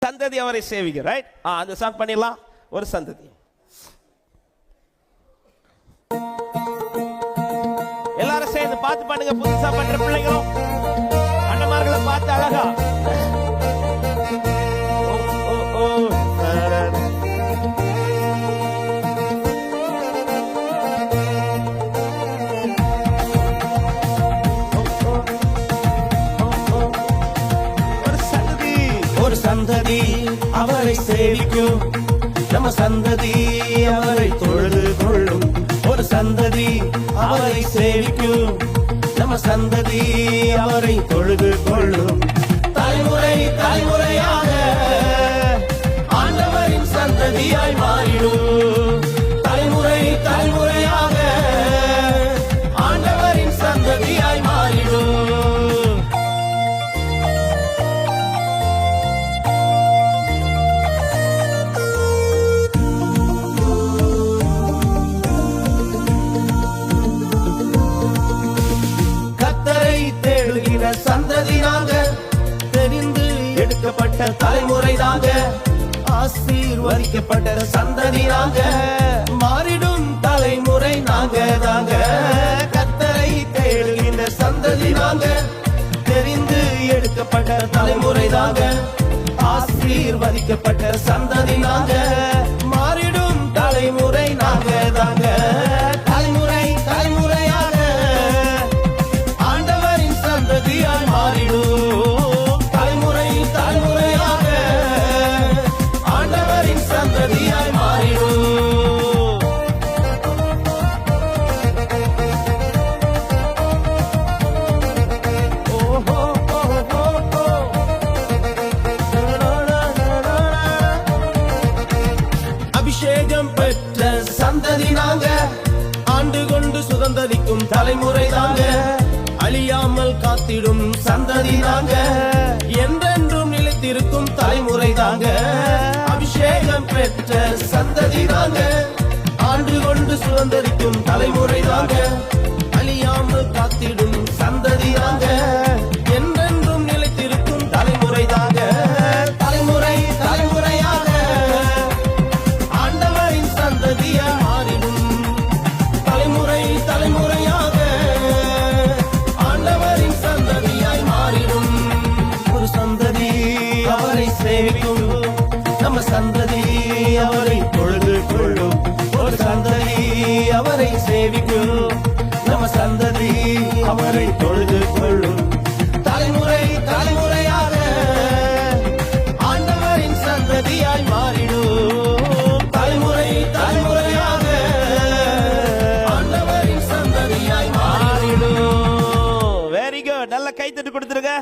சந்ததி அவரை சேவிக்க. ரைட், அந்த சாங் பண்ணிடலாம். ஒரு சந்ததி. எல்லாரும் சேர்ந்து பார்த்து பண்ணுங்க. புதுசா பண்ற பிள்ளைங்களும் அண்ணமார்களை பார்த்து அழகா. சந்ததி அவரை சேவிக்கும், நம்ம சந்ததி அவரை தொழுது கொள்ளும். ஒரு சந்ததி அவரை சேவிக்கும், நம்ம சந்ததி அவரை தொழுது கொள்ளும். தலைமுறை தலைமுறையாக ஆண்டவரின் சந்ததியாய் மாறிடும். தலைமுறை தலைமுறையாக ஆண்டவரின் சந்ததியாய் மாறிடும். சந்ததி நாங்க, தெரிந்து எடுக்கப்பட்ட தலைமுறை நாங்க, ஆசீர்வதிக்கப்பட்ட சந்ததி நாங்க, மாறிடும் தலைமுறை நாங்க தாங்க. கர்த்தரை தேடுகின்ற சந்ததி நாங்க, தெரிந்து எடுக்கப்பட்ட தலைமுறை நாங்க, ஆசீர்வதிக்கப்பட்ட சந்ததி நாங்க, மாறிடும் தலைமுறை நாங்க தாங்க. தலைமுறை தலைமுறையாக சந்ததியாய் மாறிடும். தலைமுறை தலைமுறையாக ஆண்டவரின் சந்ததியாய் மாறிடும். ஓஹோ ஓஹோ, அபிஷேகம் பெற்ற சந்ததி நாங்க, ஆண்டு கொண்டு சுதந்தரிக்கும் தலைமுறை தாங்க, அழியாமல் காத்திடும் சந்ததி நாங்க, என்றென்றும் நிலைத்திருக்கும் தலைமுறை தாங்க. அபிஷேகம் பெற்ற சந்ததி நாங்க, ஆண்டு கொண்டு சுதந்தரிக்கும் தலைமுறை தாங்க, அழியாமல் காத்திடும் சந்ததி நாங்க, என்றென்றும் நிலைத்திருக்கும் தலைமுறை தாங்க. தலைமுறை தலைமுறையாக ஆண்டவரின் சந்ததியா மாறிடும். தலைமுறை தலைமுறையாக சேவிக்கும், நம்ம சந்ததி அவரை தொழுது கொள்ளும். ஒரு சந்ததி அவரை சேவிக்கும், நம்ம சந்ததி அவரை தொழுது கொள்ளும். தலைமுறை தலைமுறையாக ஆண்டவரின் சந்ததியாய் மாறிடும். தலைமுறை தலைமுறையாக ஆண்டவரின் சந்ததியாய் மாறிடும். Very good. நல்ல கைத்தட்டு கொடுத்துருங்க.